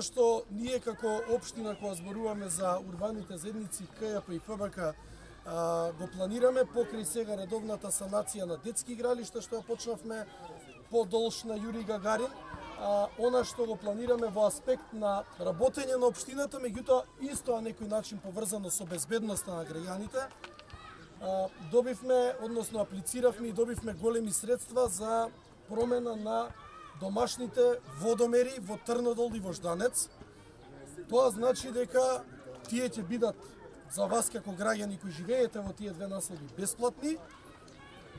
Она што ние како општина кога зборуваме за урбаните заедници КЈП и ФБК го планираме покрај сега редовната санација на детски игралишта што ја почнавме подолж на Јури Гагарин. Она што го планираме во аспект на работење на општината, меѓутоа исто на некој начин поврзано со безбедноста на граѓаните. Добивме, односно аплициравме и добивме големи средства за промена на домашните водомери во Трнодол и во Жданец. Тоа значи дека тие ќе бидат за вас како граѓани кои живеете во тие две населби бесплатни,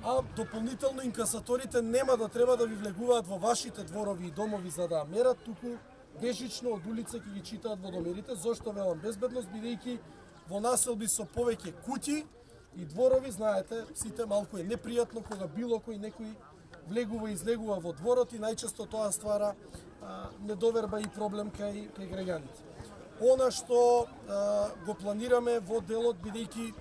а дополнително инкасаторите нема да треба да ви влегуваат во вашите дворови и домови за да мерат, туку бежично од улица ќе ги читаат водомерите. Зошто велам безбедност, бидејќи во населби со повеќе куќи и дворови, знаете, сите малку е непријатно кога било кој некој влегува и излегува во дворот и најчесто тоа ствара недоверба и проблем кај граѓаните. Она што го планираме во делот, бидејќи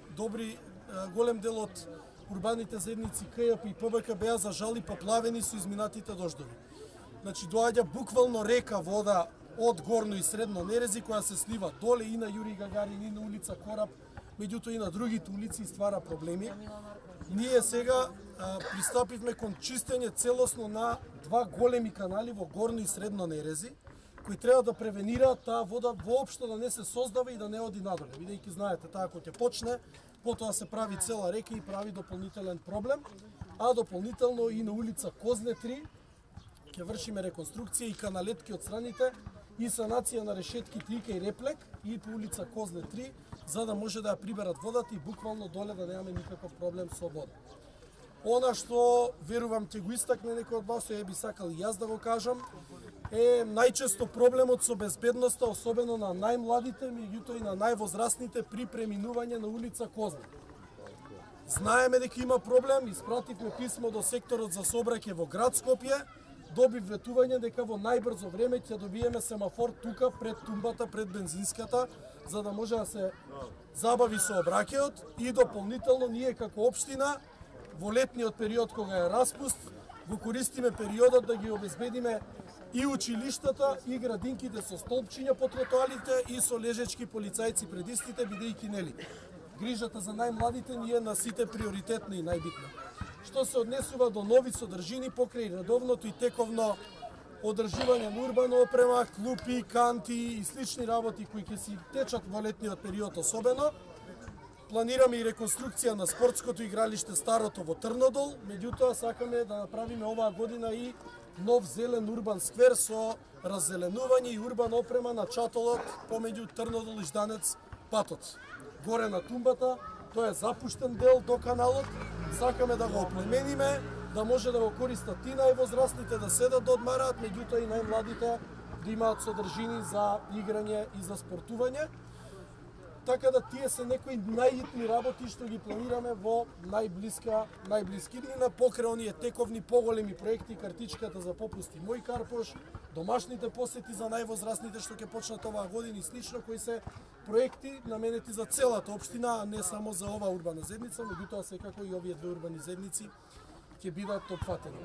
голем дел од урбаните заедници КЈП и ПБК беа за жали поплавени со изминатите дождови. Значи доаѓа буквално река вода од горно и средно Нерези која се слива доле и на Јури Гагарин и на улица Кораб, меѓутоа и на другите улици и ствара проблеми. Ние сега пристапивме кон чистење целосно на два големи канали во горно и средно Нерези, кои треба да превенираат таа вода воопшто да не се создава и да не оди надоле. Бидејќи знаете, таа кога ќе почне, потоа се прави цела река и прави дополнителен проблем, а дополнително и на улица Козле 3 ќе вршиме реконструкција и каналетки од страните и санација на решетките Ика и Реплек и по улица Козле 3, за да може да ја приберат водата и буквално доле да немаме никаков проблем со вода. Она што верувам ќе го истакне некој од вас, ја би сакал и јас да го кажам, е најчесто проблемот со безбедноста, особено на најмладите, меѓутоа и на највозрастните при преминување на улица Козле. Знаеме дека има проблем, испративме писмо до секторот за сообраќај во град Скопје, добив ветување дека во најбрзо време ќе добиеме семафор тука пред тумбата, пред бензинската, за да може да се забави сообраќајот и дополнително ние како општина во летниот период кога е распуст, го користиме периодот да ги обезбедиме и училиштата и градинките со столпчиња по тротоарите и со лежечки полицајци пред истите, бидејќи нели грижата за најмладите ни е на сите приоритетна и најбитна. Што се однесува до нови содржини покрај редовното и тековно одржување на урбана опрема, клупи, канти и слични работи кои ќе си течат во летниот период особено, планираме и реконструкција на спортското игралиште Старото во Трнодол, меѓутоа сакаме да направиме оваа година и нов зелен урбан сквер со раззеленување и урбана опрема на чатолот помеѓу Трнодол и Жданец патот. Горе на тумбата, тоа е запуштен дел до каналот, сакаме да го оплемениме, да може да го користат и највозрастните да седат да одмараат, меѓутоа и најмладите да имаат содржини за играње и за спортување. Така да тие се некои најитни работи што ги планираме во најблиски днина, покрај оние тековни поголеми проекти, картичката за попусти Мој Карпош, домашните посети за највозрастните што ќе почнат оваа година и слично, кои се проекти наменети за целата општина, а не само за оваа урбана заедница, меѓутоа секако и овие две урбани заедници ќе бидат опфатени.